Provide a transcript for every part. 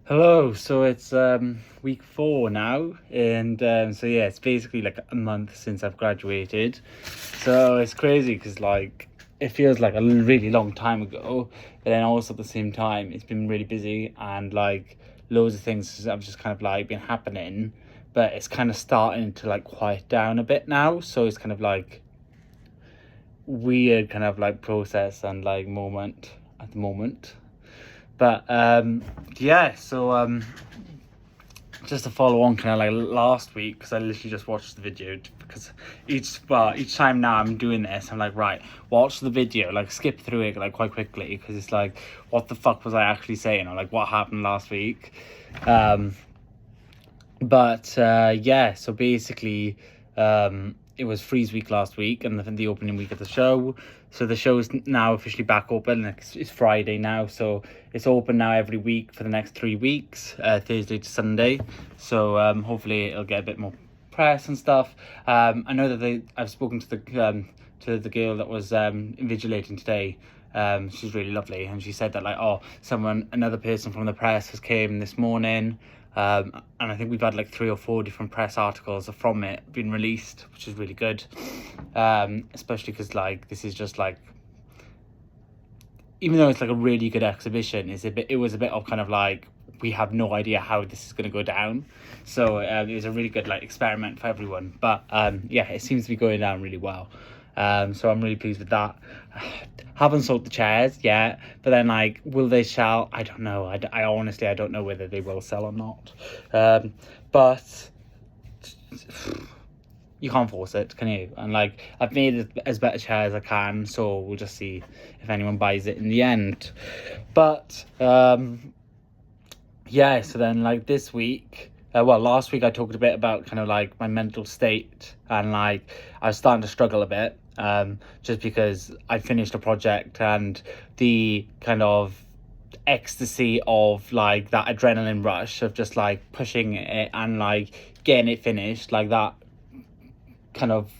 Hello, so it's week 4 now, and so yeah, it's basically like a month since I've graduated. So it's crazy because like it feels like a really long time ago, but then also at the same time, it's been really busy and like loads of things have just kind of like been happening, but it's kind of starting to like quiet down a bit now. So it's kind of like weird kind of like process and like moment at the moment. But yeah, so just to follow on kind of like last week, because I literally just watched the video, because each time now I'm doing this, I'm like, right, watch the video, like skip through it like quite quickly, because it's like, what the fuck was I actually saying, or like what happened last week. But yeah, so basically, it was Freeze Week last week and the opening week of the show. So the show is now officially back open. It's Friday now, so it's open now every week for the next 3 weeks, Thursday to Sunday. So hopefully it'll get a bit more press and stuff. I know that I've spoken to the girl that was invigilating today. She's really lovely, and she said that like, oh, another person from the press has came this morning. And I think we've had like 3 or 4 different press articles from it being released, which is really good. Especially because like this is just like, even though it's like a really good exhibition, it was a bit of kind of like, we have no idea how this is going to go down. So it was a really good like experiment for everyone. But yeah, it seems to be going down really well. So I'm really pleased with that. Haven't sold the chairs yet, but then like, will they sell? I don't know. I honestly, I don't know whether they will sell or not. But you can't force it, can you? And like, I've made it as better chair as I can, so we'll just see if anyone buys it in the end. But yeah, so then like this week, last week I talked a bit about kind of like my mental state, and like I was starting to struggle a bit, just because I finished a project and the kind of ecstasy of like that adrenaline rush of just like pushing it and like getting it finished, like that kind of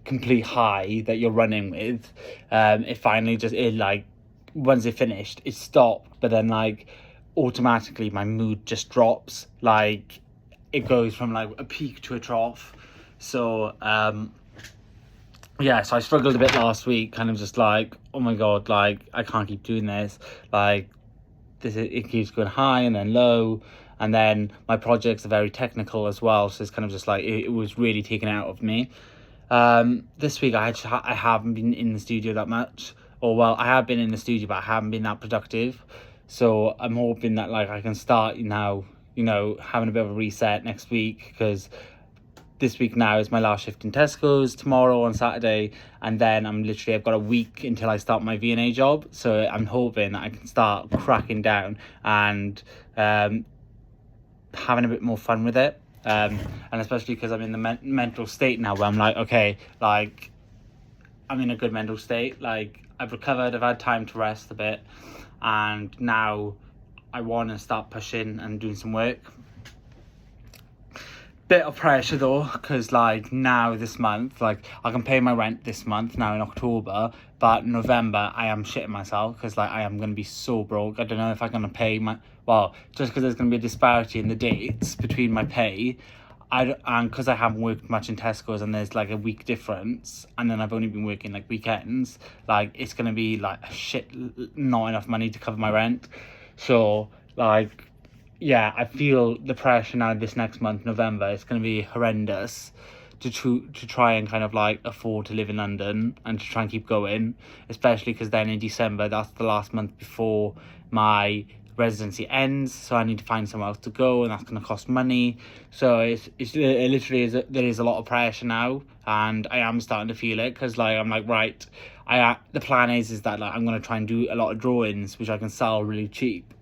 complete high that you're running with, it finally just, it like, once it finished it stopped, but then like automatically my mood just drops, like it goes from like a peak to a trough. So yeah, so I struggled a bit last week, kind of just like, oh my god, like I can't keep doing this, like it keeps going high and then low, and then my projects are very technical as well, so it's kind of just like it was really taken out of me. This week I haven't been in the studio that much, or well, I have been in the studio, but I haven't been that productive. So I'm hoping that like I can start now, having a bit of a reset next week, because this week now is my last shift in Tesco's, tomorrow on Saturday, and then I've got a week until I start my V&A job. So I'm hoping that I can start cracking down and having a bit more fun with it. And especially because I'm in the mental state now where I'm like, okay, like I'm in a good mental state, like I've recovered, I've had time to rest a bit, and now I want to start pushing and doing some work. Bit of pressure though, because like now this month, like I can pay my rent this month now in October, but November I am shitting myself, because like I am going to be so broke. I don't know if I'm going to pay just because there's going to be a disparity in the dates between my pay, and because I haven't worked much in Tesco's and there's like a week difference, and then I've only been working like weekends, like it's going to be like not enough money to cover my rent. So like, yeah, I feel the pressure now this next month, November. It's going to be horrendous to try and kind of like afford to live in London and to try and keep going, especially because then in December, that's the last month before my residency ends, so I need to find somewhere else to go, and that's going to cost money. So it literally is there is a lot of pressure now, and I am starting to feel it, because like I'm like, right, the plan is that like I'm going to try and do a lot of drawings which I can sell really cheap.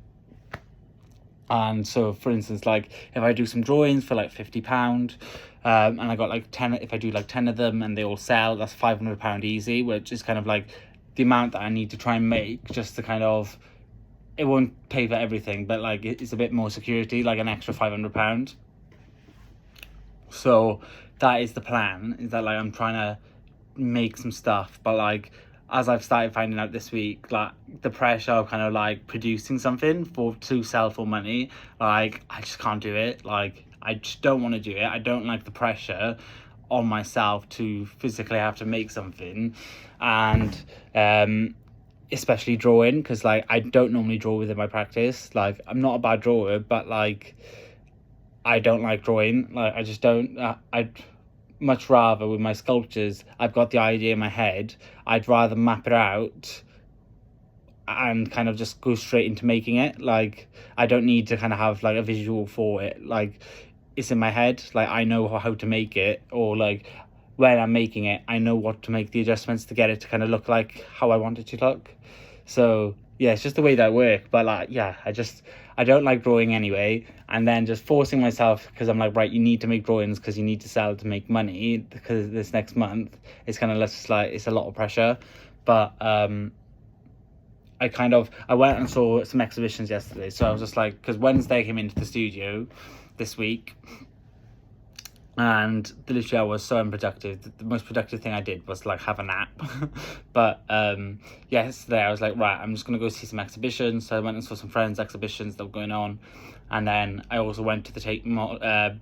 And so for instance, like if I do some drawings for like £50, and I got like 10, if I do like 10 of them and they all sell, that's £500 easy, which is kind of like the amount that I need to try and make, just to kind of, it won't pay for everything, but like it's a bit more security, like an extra £500. So that is the plan, is that like I'm trying to make some stuff, but like as I've started finding out this week, like the pressure of kind of like producing something to sell for money, like I just can't do it. Like I just don't want to do it. I don't like the pressure on myself to physically have to make something, and especially drawing, because like I don't normally draw within my practice. Like I'm not a bad drawer, but like I don't like drawing. Like I just don't. I'd much rather with my sculptures, I've got the idea in my head. I'd rather map it out and kind of just go straight into making it. Like I don't need to kind of have like a visual for it. Like it's in my head. Like I know how to make it, or like when I'm making it, I know what to make the adjustments to get it to kind of look like how I want it to look. So yeah, it's just the way that I work. But like, yeah, I don't like drawing anyway. And then just forcing myself, because I'm like, right, you need to make drawings because you need to sell to make money, because this next month it's kind of just like, it's a lot of pressure. But I went and saw some exhibitions yesterday. So I was just like, because Wednesday I came into the studio this week, and literally I was so unproductive. The most productive thing I did was like have a nap. But yesterday I was like, right, I'm just gonna go see some exhibitions. So I went and saw some friends' exhibitions that were going on, and then I also went to the Tate Modern,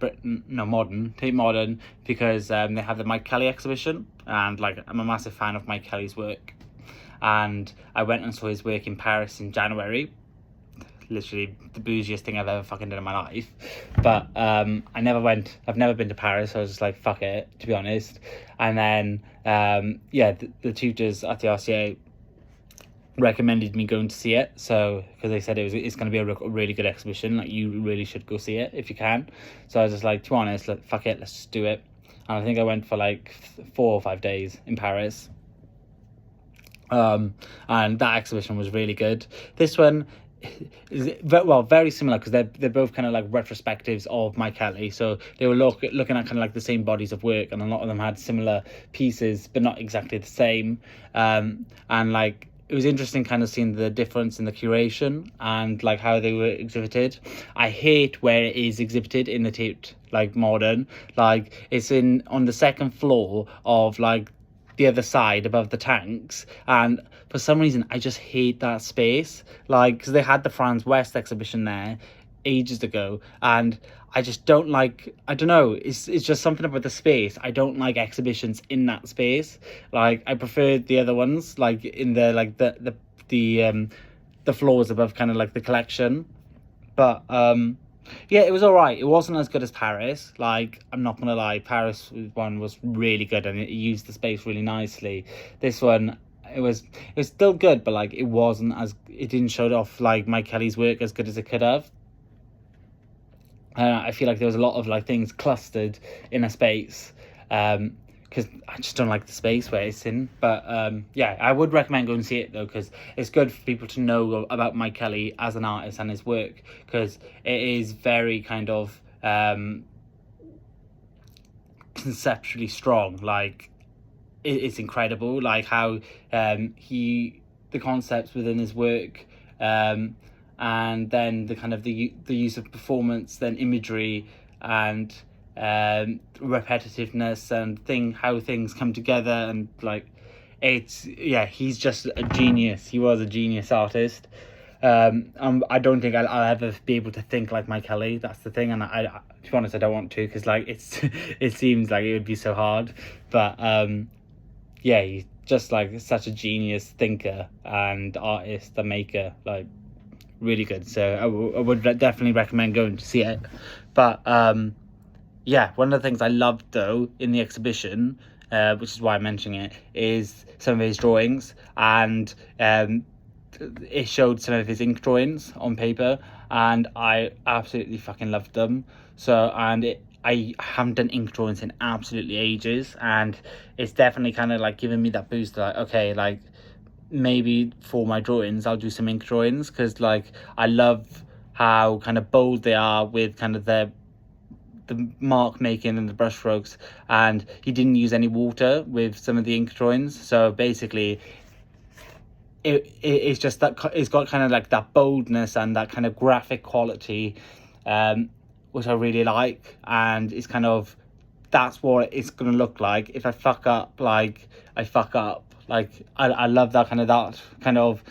because they have the Mike Kelly exhibition, and like I'm a massive fan of Mike Kelly's work. And I went and saw his work in Paris in January. Literally the bougiest thing I've ever fucking done in my life. But I've never been to Paris, so I was just like, fuck it, to be honest. And then the tutors at the RCA recommended me going to see it, so because they said it's going to be a really good exhibition, like you really should go see it if you can. So I was just like, to be honest, like, fuck it, let's just do it. And I think I went for like 4 or 5 days in Paris. And that exhibition was really good. This one is very similar, because they're both kind of like retrospectives of Mike Kelly. So they were looking at kind of like the same bodies of work, and a lot of them had similar pieces but not exactly the same. And like it was interesting kind of seeing the difference in the curation and like how they were exhibited. I hate where it is exhibited in the Tate like Modern. Like it's on the second floor of like the other side above the tanks, and for some reason I just hate that space, like because they had the Franz West exhibition there ages ago, and I just don't like, I don't know, it's just something about the space. I don't like exhibitions in that space. Like I prefer the other ones, like in the like the floors above kind of like the collection. But yeah, it was all right. It wasn't as good as Paris. Like, I'm not going to lie, Paris one was really good, and it used the space really nicely. This one, it was still good, but like it didn't show off like Mike Kelly's work as good as it could have. I feel like there was a lot of like things clustered in a space, because I just don't like the space where it's in. But yeah, I would recommend going and see it though, because it's good for people to know about Mike Kelly as an artist and his work, because it is very kind of conceptually strong. Like it's incredible, like how the concepts within his work, and then the kind of the use of performance, then imagery, and repetitiveness, and how things come together, and like he's just a genius. He was a genius artist. I don't think I'll ever be able to think like Mike Kelly. That's the thing, and I to be honest, I don't want to, because like it seems like it would be so hard. But yeah, he's just like such a genius thinker and artist, the maker, like really good. So I would definitely recommend going to see it. But yeah, one of the things I loved though in the exhibition, which is why I'm mentioning it, is some of his drawings, and it showed some of his ink drawings on paper, and I absolutely fucking loved them. So, I haven't done ink drawings in absolutely ages, and it's definitely kind of like giving me that boost, like, okay, like maybe for my drawings I'll do some ink drawings, because like I love how kind of bold they are with kind of the mark making and the brush strokes, and he didn't use any water with some of the ink drawings. So basically it's just that it's got kind of like that boldness and that kind of graphic quality, which I really like. And it's kind of, that's what it's going to look like. If I fuck up, like I fuck up, Like, I love that kind of,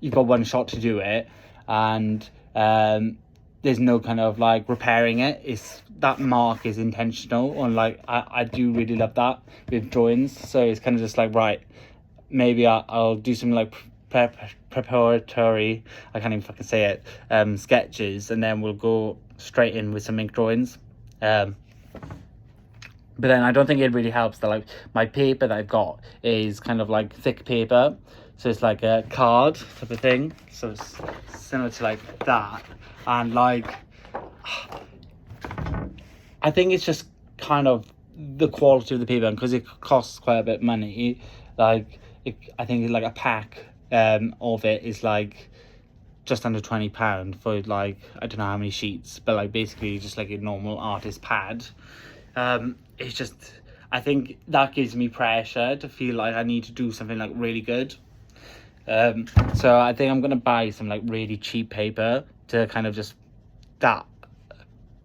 you've got one shot to do it, and there's no kind of like repairing it. It's that mark is intentional, and like I do really love that with drawings. So it's kind of just like, right, maybe I'll do some like preparatory, I can't even fucking say it, sketches, and then we'll go straight in with some ink drawings. But then I don't think it really helps that like my paper that I've got is kind of like thick paper, so it's like a card type of thing, so it's similar to like that. And like, I think it's just kind of the quality of the paper, because it costs quite a bit of money. Like, I think like a pack of it is like just under £20 for like, I don't know how many sheets, but like basically just like a normal artist pad. It's just, I think that gives me pressure to feel like I need to do something like really good. So I think I'm gonna buy some like really cheap paper to kind of just that.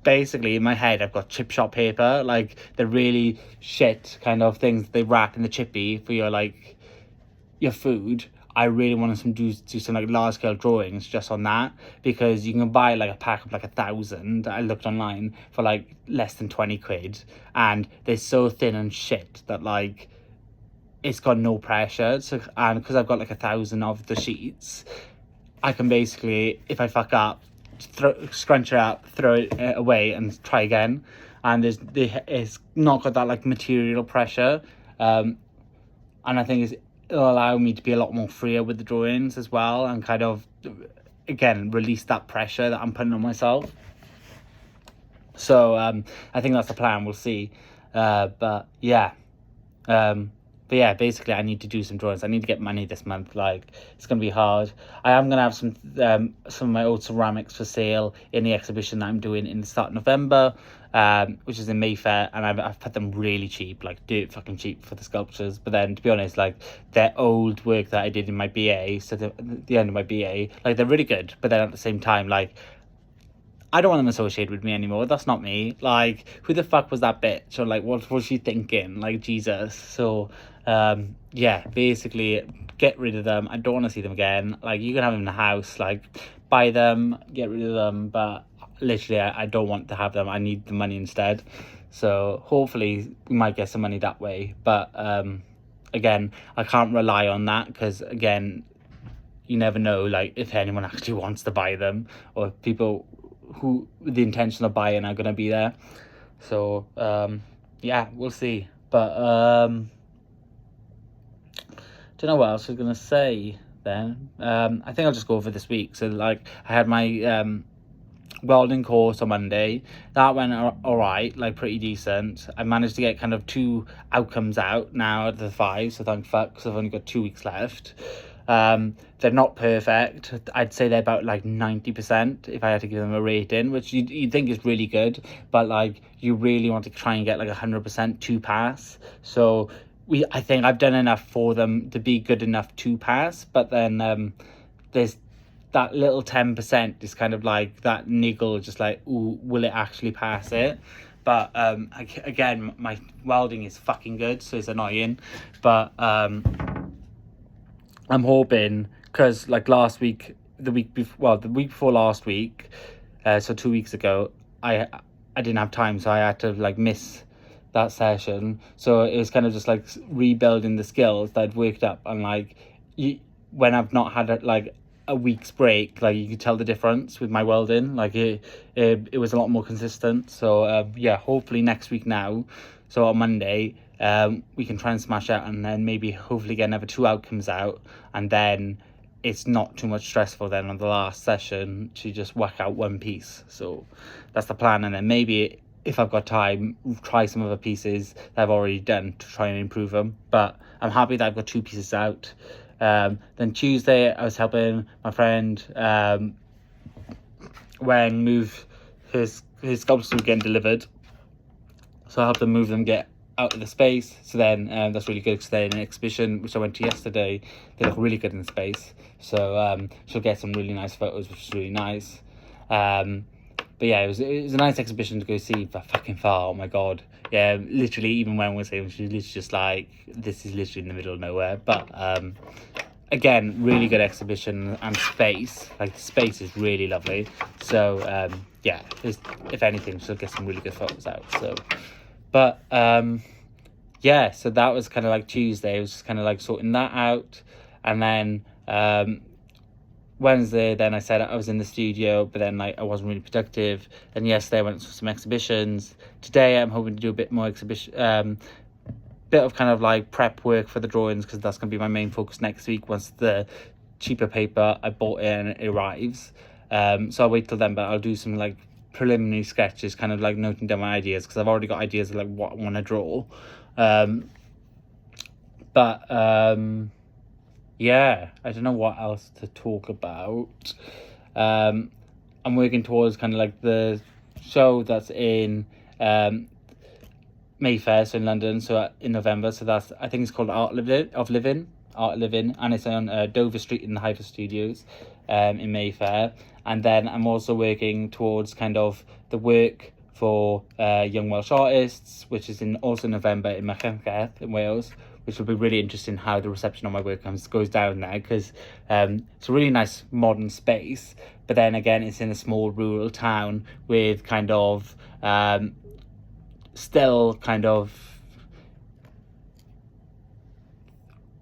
Basically in my head I've got chip shop paper, like the really shit kind of things that they wrap in the chippy for your like your food. I really want to do some like large scale drawings just on that, because you can buy like a pack of like 1,000. I looked online for like less than 20 quid, and they're so thin and shit that like it's got no pressure. So, and because I've got like 1,000 of the sheets, I can basically, if I fuck up, scrunch it up, throw it away, and try again. And it's not got that like material pressure, and I think it'll allow me to be a lot more freer with the drawings as well, and kind of again release that pressure that I'm putting on myself. So I think that's the plan. We'll see. But yeah. But yeah, basically I need to do some drawings. I need to get money this month. Like, it's going to be hard. I am going to have some of my old ceramics for sale in the exhibition that I'm doing in the start of November, which is in Mayfair, and I've put them really cheap, like dirt fucking cheap for the sculptures. But then, to be honest, like, they're old work that I did in my BA, so the end of my BA, like, they're really good. But then at the same time, like, I don't want them associated with me anymore. That's not me. Like, who the fuck was that bitch? Or like, what was she thinking? Like, Jesus. So yeah, basically get rid of them. I don't want to see them again. Like, you can have them in the house, like buy them, get rid of them, but literally I don't want to have them. I need the money instead. So hopefully we might get some money that way, but again, I can't rely on that, because again, you never know, like, if anyone actually wants to buy them, or if people who with the intention of buying are going to be there. So yeah, we'll see. But don't know what else I was going to say then. I think I'll just go over this week. So like, I had my welding course on Monday. That went all right, like pretty decent. I managed to get kind of 2 outcomes out now out of the 5, so thank fuck, because I've only got 2 weeks left. They're not perfect. I'd say they're about like 90% if I had to give them a rating, which you'd think is really good, but like, you really want to try and get like 100% to pass. So I think I've done enough for them to be good enough to pass, but then there's that little 10% is kind of like that niggle, just like, ooh, will it actually pass it? But again, my welding is fucking good, so it's annoying. But I'm hoping, because like last week, the week before last week, so 2 weeks ago, I didn't have time, so I had to like miss that session. So it was kind of just like rebuilding the skills that I'd worked up, and like when I've not had like a week's break, like you could tell the difference with my welding. Like it was a lot more consistent. So yeah, hopefully next week now, so on Monday, we can try and smash out, and then maybe hopefully get another 2 outcomes out, and then it's not too much stressful then on the last session to just whack out 1 piece. So that's the plan, and then maybe if I've got time, try some other pieces that I've already done to try and improve them. But I'm happy that I've got 2 pieces out. Then Tuesday I was helping my friend when move his sculptures were getting delivered, so I helped them move them, get out of the space. So then that's really good, because they're in an exhibition which I went to yesterday. They look really good in the space, so she'll get some really nice photos, which is really nice. But yeah, it was a nice exhibition to go see for fucking far. Oh my god. Yeah, literally, even when we're saying, she was literally just like, this is literally in the middle of nowhere. But again, really good exhibition, and space. Like, the space is really lovely. So yeah, if anything, she'll get some really good photos out. So, but yeah, so that was kind of like Tuesday. It was just kind of like sorting that out. And then Wednesday, then I said I was in the studio, but then like I wasn't really productive. And yesterday I went to some exhibitions. Today I'm hoping to do a bit more exhibition, bit of kind of like prep work for the drawings, because that's going to be my main focus next week once the cheaper paper I bought in arrives. So I'll wait till then, but I'll do some like preliminary sketches, kind of like noting down my ideas, because I've already got ideas of like what I want to draw. Yeah, I don't know what else to talk about. I'm working towards kind of like the show that's in Mayfair, so in London, so in November. So that's, I think it's called Art of Living, and it's on Dover Street in the Hyper Studios in Mayfair. And then I'm also working towards kind of the work for Young Welsh Artists, which is also November in Machynlleth in Wales, which will be really interesting how the reception of my work goes down there, because it's a really nice modern space, but then again it's in a small rural town with kind of still kind of,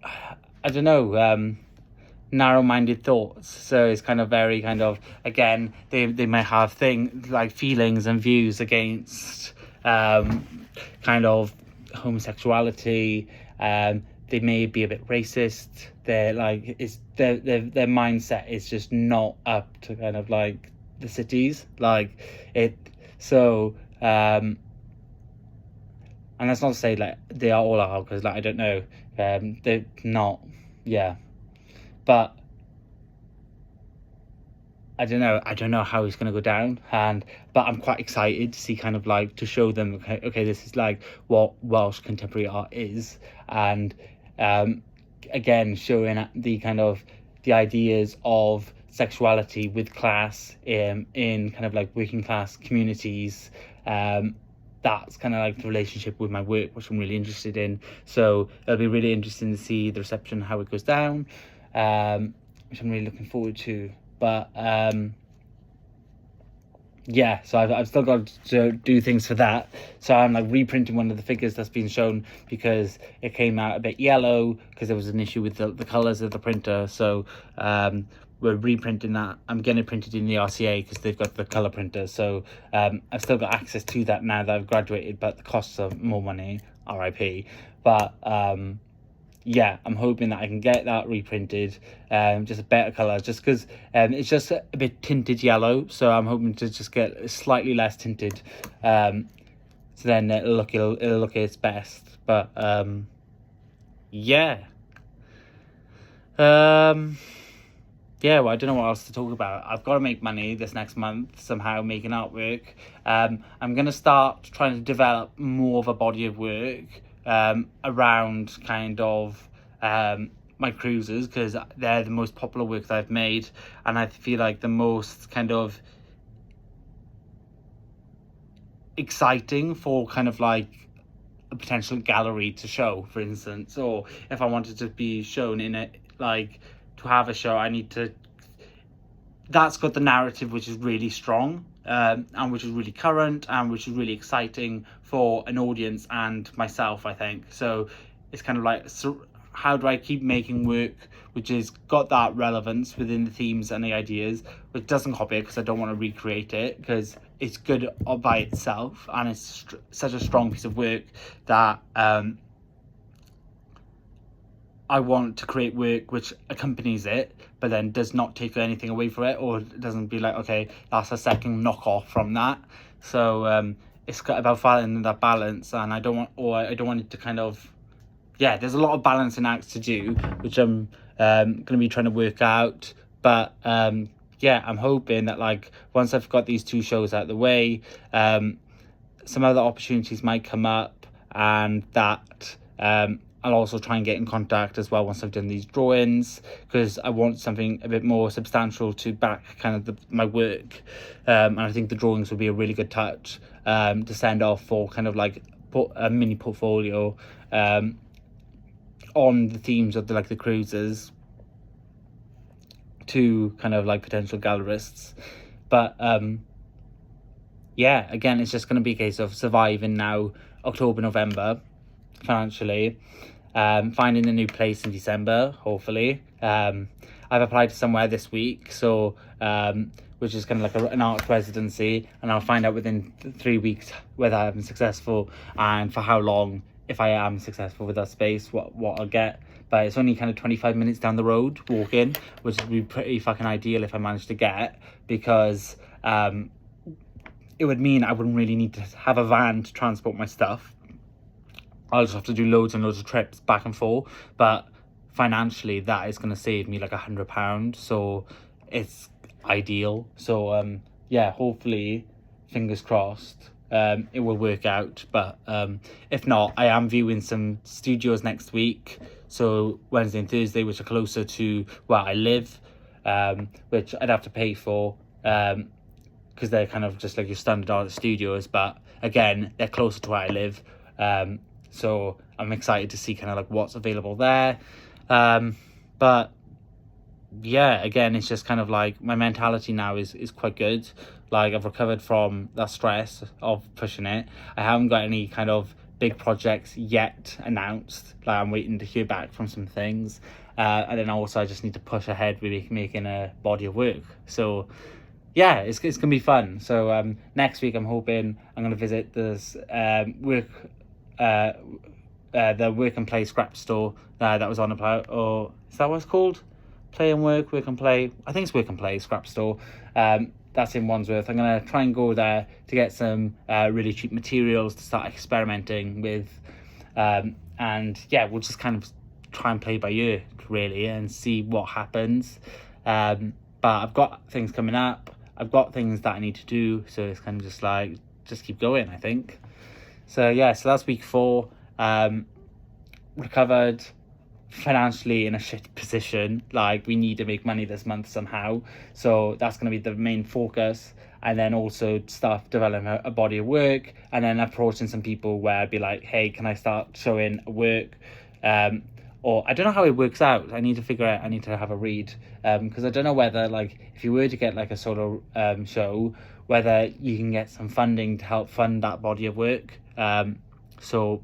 I don't know, narrow-minded thoughts. So it's kind of very kind of, again, they might have feelings and views against kind of homosexuality. They may be a bit racist. They're like, it's their mindset is just not up to kind of like the cities, like it. So and that's not to say like they are all are, because like I don't know, they're not, yeah, but I don't know how it's going to go down, but I'm quite excited to see, kind of like, to show them, okay, this is like what Welsh contemporary art is, and again showing the kind of the ideas of sexuality with class in kind of like working class communities. That's kind of like the relationship with my work, which I'm really interested in. So it'll be really interesting to see the reception, how it goes down, which I'm really looking forward to. But yeah, so I've still got to do things for that. So I'm like reprinting one of the figures that's been shown, because it came out a bit yellow because there was an issue with the colors of the printer. So we're reprinting that. I'm getting it printed in the RCA because they've got the color printer. So I've still got access to that now that I've graduated, but the costs are more money, RIP. But yeah, I'm hoping that I can get that reprinted, just a better colour, just because it's just a bit tinted yellow, so I'm hoping to just get slightly less tinted, so then it'll look at its best. But yeah, yeah, well, I don't know what else to talk about. I've got to make money this next month somehow, making artwork. I'm going to start trying to develop more of a body of work around kind of my cruises, because they're the most popular work that I've made, and I feel like the most kind of exciting for kind of like a potential gallery to show, for instance, or if I wanted to be shown in it, like to have a show, I need to, that's got the narrative which is really strong, and which is really current, and which is really exciting for an audience and myself, I think. So it's kind of like, so how do I keep making work which has got that relevance within the themes and the ideas, which doesn't copy it, because I don't want to recreate it, because it's good by itself, and it's such a strong piece of work that I want to create work which accompanies it, but then does not take anything away from it, or doesn't be like, okay, that's a second knockoff from that. So it's about finding that balance, and I don't want it to kind of, yeah, there's a lot of balancing acts to do, which I'm going to be trying to work out. But yeah, I'm hoping that like once I've got these two shows out of the way, some other opportunities might come up, and that I'll also try and get in contact as well once I've done these drawings, because I want something a bit more substantial to back kind of my work. And I think the drawings would be a really good touch to send off for kind of like a mini portfolio on the themes of the cruises to kind of like potential gallerists. But yeah, again, it's just going to be a case of surviving now October, November financially, finding a new place in December, hopefully. I've applied to somewhere this week, so which is kind of like an art residency, and I'll find out within 3 weeks whether I'm successful and for how long, if I am successful with that space, what I'll get. But it's only kind of 25 minutes down the road walking, which would be pretty fucking ideal if I managed to get, because it would mean I wouldn't really need to have a van to transport my stuff. I'll just have to do loads and loads of trips back and forth, but financially that is going to save me like £100, so it's ideal. So yeah, hopefully, fingers crossed, it will work out. But if not, I am viewing some studios next week, so Wednesday and Thursday, which are closer to where I live, which I'd have to pay for, because they're kind of just like your standard art studios, but again, they're closer to where I live. So I'm excited to see kind of like what's available there. But yeah, again, it's just kind of like my mentality now is quite good. Like, I've recovered from that stress of pushing it. I haven't got any kind of big projects yet announced. Like, I'm waiting to hear back from some things. And then also I just need to push ahead with making a body of work. So yeah, it's gonna be fun. So next week I'm hoping I'm gonna visit this the work and play scrap store that was on about, or is that what it's called? Play and work and play. I think it's work and play scrap store. That's in Wandsworth. I'm gonna try and go there to get some really cheap materials to start experimenting with, and yeah, we'll just kind of try and play by ear really and see what happens. But I've got things coming up. I've got things that I need to do, so it's kind of just like, just keep going, I think. So yeah, so that's week 4. Recovered, financially in a shit position. Like, we need to make money this month somehow, so that's going to be the main focus. And then also start developing a body of work, and then approaching some people where I'd be like, hey, can I start showing work? Or I don't know how it works out. I need to figure out, I need to have a read, because I don't know whether, like, if you were to get like a solo show, whether you can get some funding to help fund that body of work. So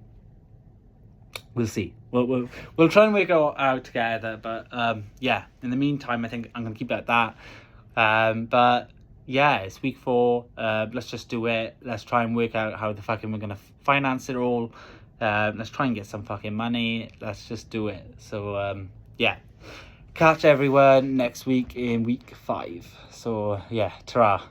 we'll see. We'll try and work it out together. But yeah, in the meantime, I think I'm gonna keep it at that. But yeah, it's week 4. Let's just do it. Let's try and work out how the fucking we're gonna finance it all. Let's try and get some fucking money. Let's just do it. So yeah, catch everyone next week in week 5. So yeah, ta-ra.